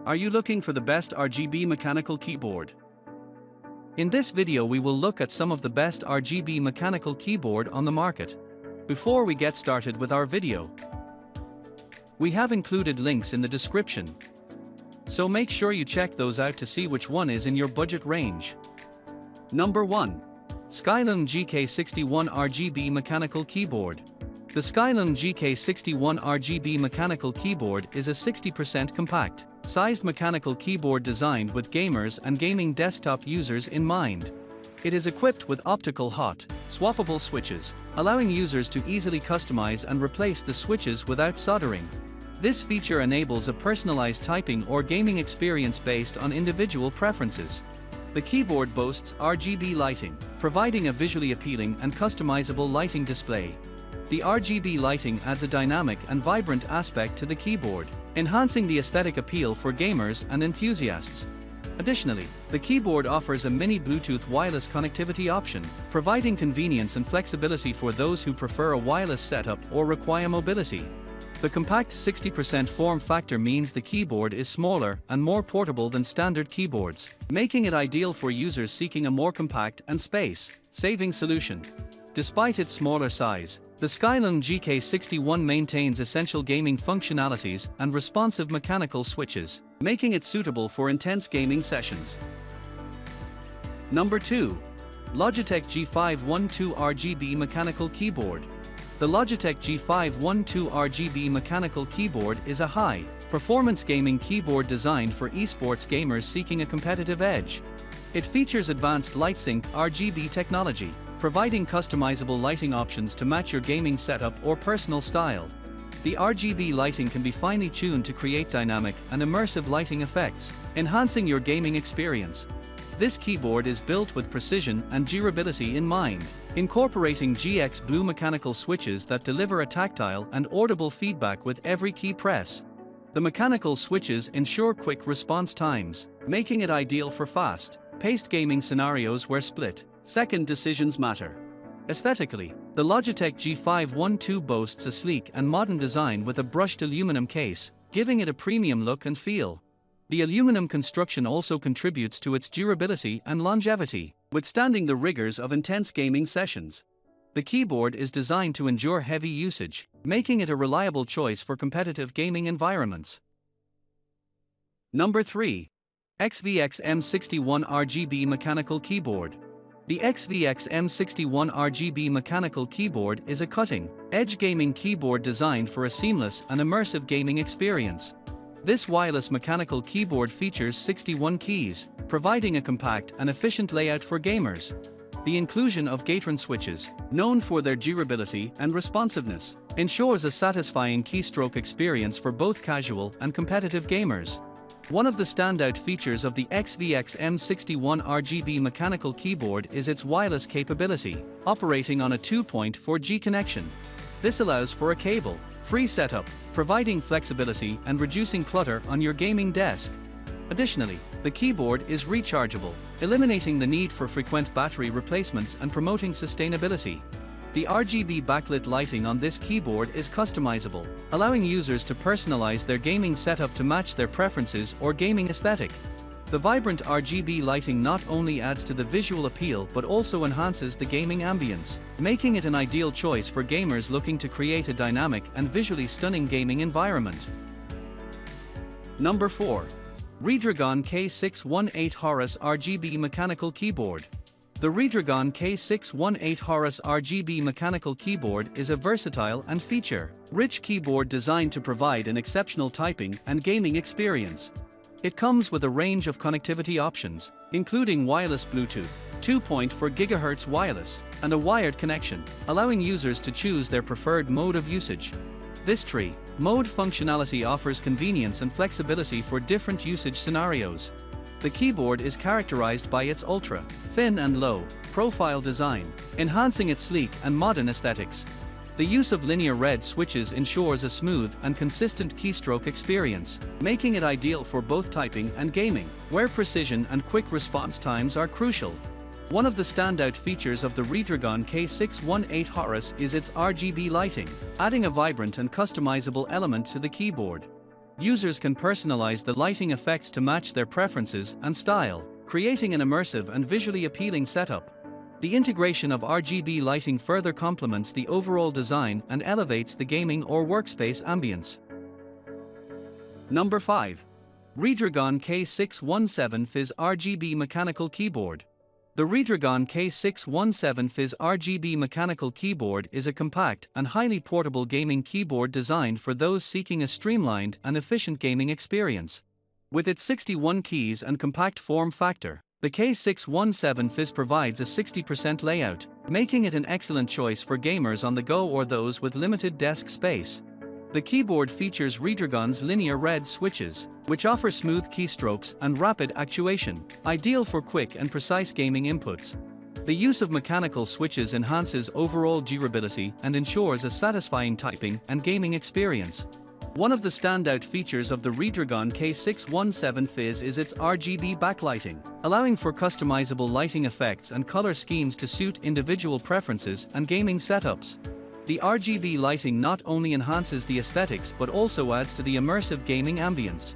Are you looking for the best RGB mechanical keyboard? In this video we will look at some of the best RGB mechanical keyboard on the market. Before we get started with our video, we have included links in the description, so make sure you check those out to see which one is in your budget range. Number 1. SKYLOONG GK61 RGB Mechanical Keyboard. The SKYLOONG GK61 RGB mechanical keyboard is a 60% compact sized mechanical keyboard designed with gamers and gaming desktop users in mind. It is equipped with optical hot, swappable switches, allowing users to easily customize and replace the switches without soldering. This feature enables a personalized typing or gaming experience based on individual preferences. The keyboard boasts RGB lighting, providing a visually appealing and customizable lighting display. The RGB lighting adds a dynamic and vibrant aspect to the keyboard, enhancing the aesthetic appeal for gamers and enthusiasts. Additionally, the keyboard offers a mini Bluetooth wireless connectivity option, providing convenience and flexibility for those who prefer a wireless setup or require mobility. The compact 60% form factor means the keyboard is smaller and more portable than standard keyboards, making it ideal for users seeking a more compact and space-saving solution. Despite its smaller size, the SKYLOONG GK61 maintains essential gaming functionalities and responsive mechanical switches, making it suitable for intense gaming sessions. Number 2. Logitech G512 RGB Mechanical Keyboard. The Logitech G512 RGB mechanical keyboard is a high-performance gaming keyboard designed for esports gamers seeking a competitive edge. It features advanced LightSync RGB technology, providing customizable lighting options to match your gaming setup or personal style. The RGB lighting can be finely tuned to create dynamic and immersive lighting effects, enhancing your gaming experience. This keyboard is built with precision and durability in mind, incorporating GX Blue mechanical switches that deliver a tactile and audible feedback with every key press. The mechanical switches ensure quick response times, making it ideal for fast-paced gaming scenarios where split-second decisions matter. Aesthetically, the Logitech G512 boasts a sleek and modern design with a brushed aluminum case, giving it a premium look and feel. The aluminum construction also contributes to its durability and longevity, withstanding the rigors of intense gaming sessions. The keyboard is designed to endure heavy usage, making it a reliable choice for competitive gaming environments. Number 3. XVX M61 RGB Mechanical Keyboard. The XVX M61 RGB mechanical keyboard is a cutting-edge gaming keyboard designed for a seamless and immersive gaming experience. This wireless mechanical keyboard features 61 keys, providing a compact and efficient layout for gamers. The inclusion of Gateron switches, known for their durability and responsiveness, ensures a satisfying keystroke experience for both casual and competitive gamers. One of the standout features of the XVX M61 RGB mechanical keyboard is its wireless capability, operating on a 2.4G connection. This allows for a cable-free setup, providing flexibility and reducing clutter on your gaming desk. Additionally, the keyboard is rechargeable, eliminating the need for frequent battery replacements and promoting sustainability. The RGB backlit lighting on this keyboard is customizable, allowing users to personalize their gaming setup to match their preferences or gaming aesthetic. The vibrant RGB lighting not only adds to the visual appeal but also enhances the gaming ambience, making it an ideal choice for gamers looking to create a dynamic and visually stunning gaming environment. Number 4. Redragon K618 Horus RGB Mechanical Keyboard. The Redragon K618 Horus RGB mechanical keyboard is a versatile and feature-rich keyboard designed to provide an exceptional typing and gaming experience. It comes with a range of connectivity options, including wireless Bluetooth, 2.4 GHz wireless, and a wired connection, allowing users to choose their preferred mode of usage. This mode functionality offers convenience and flexibility for different usage scenarios. The keyboard is characterized by its ultra-thin and low-profile design, enhancing its sleek and modern aesthetics. The use of linear red switches ensures a smooth and consistent keystroke experience, making it ideal for both typing and gaming, where precision and quick response times are crucial. One of the standout features of the Redragon K618 Horus is its RGB lighting, adding a vibrant and customizable element to the keyboard. Users can personalize the lighting effects to match their preferences and style, creating an immersive and visually appealing setup. The integration of RGB lighting further complements the overall design and elevates the gaming or workspace ambience. Number 5. Redragon K617 Fizz RGB Mechanical Keyboard. The Redragon K617 Fizz RGB mechanical keyboard is a compact and highly portable gaming keyboard designed for those seeking a streamlined and efficient gaming experience. With its 61 keys and compact form factor, the K617 Fizz provides a 60% layout, making it an excellent choice for gamers on the go or those with limited desk space. The keyboard features Redragon's linear red switches, which offer smooth keystrokes and rapid actuation, ideal for quick and precise gaming inputs. The use of mechanical switches enhances overall durability and ensures a satisfying typing and gaming experience. One of the standout features of the Redragon K617 Fizz is its RGB backlighting, allowing for customizable lighting effects and color schemes to suit individual preferences and gaming setups. The RGB lighting not only enhances the aesthetics but also adds to the immersive gaming ambience.